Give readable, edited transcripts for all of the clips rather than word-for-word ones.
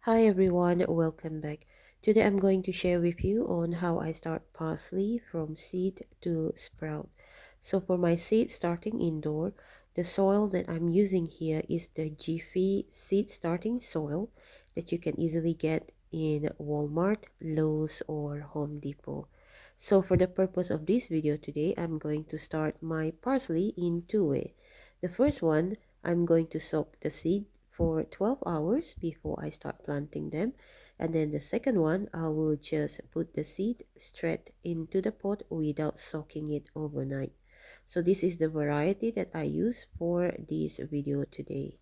Hi everyone, welcome back. Today I'm going to share with you on how I start parsley from seed to sprout. So for my seed starting indoor, the soil that I'm using here is the Jiffy seed starting soil that you can easily get in Walmart, Lowe's or Home Depot. So for the purpose of this video today, I'm going to start my parsley in two ways. The first one, I'm going to soak the seed for 12 hours before I start planting them. And then the second one, I will just put the seed straight into the pot without soaking it overnight. So this is the variety that I use for this video today.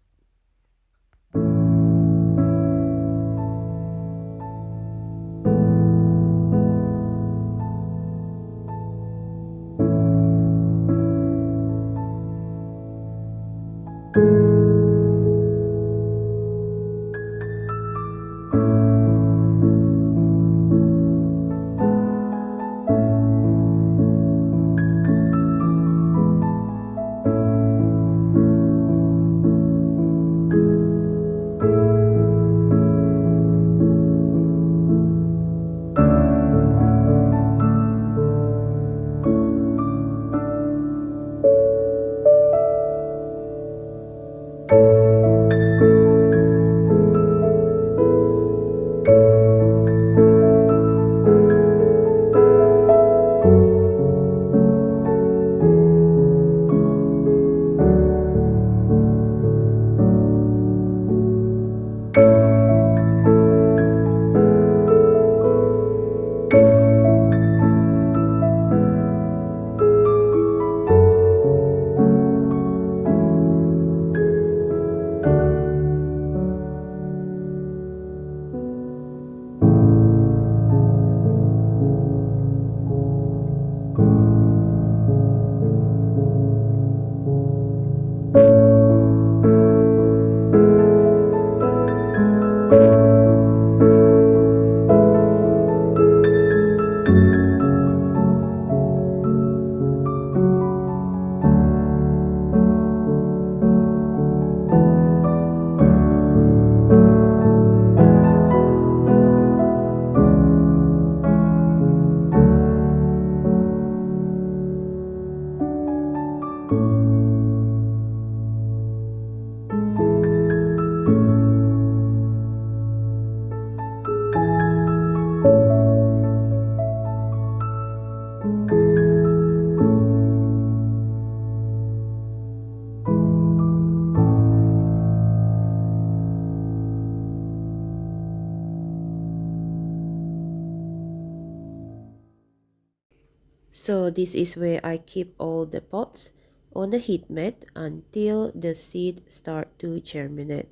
So this is where I keep all the pots on the heat mat until the seed start to germinate,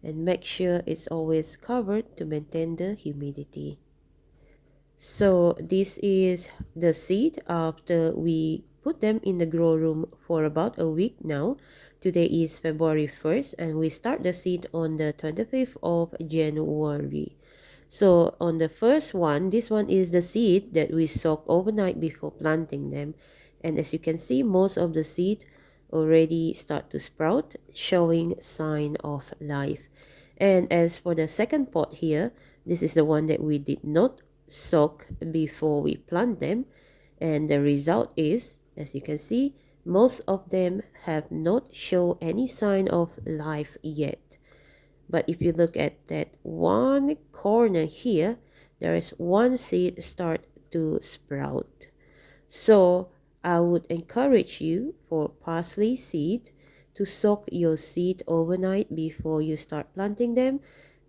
and make sure it's always covered to maintain the humidity. So this is the seed after we put them in the grow room for about a week now. Today is February 1st and we start the seed on the 25th of January. So on the first one, this one is the seed that we soak overnight before planting them. And as you can see, most of the seed already start to sprout, showing sign of life. And as for the second pot here, this is the one that we did not soak before we plant them, and the result is, as you can see, most of them have not shown any sign of life yet. But if you look at that one corner here, there is one seed start to sprout. So I would encourage you for parsley seed to soak your seed overnight before you start planting them,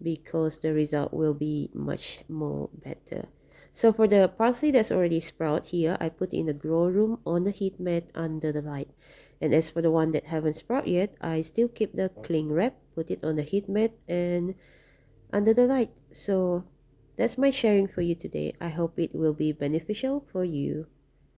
because the result will be much more better. So for the parsley that's already sprout here, I put in the grow room on the heat mat under the light. And as for the one that haven't sprout yet, I still keep the cling wrap, put it on the heat mat and under the light. So that's my sharing for you today. I hope it will be beneficial for you.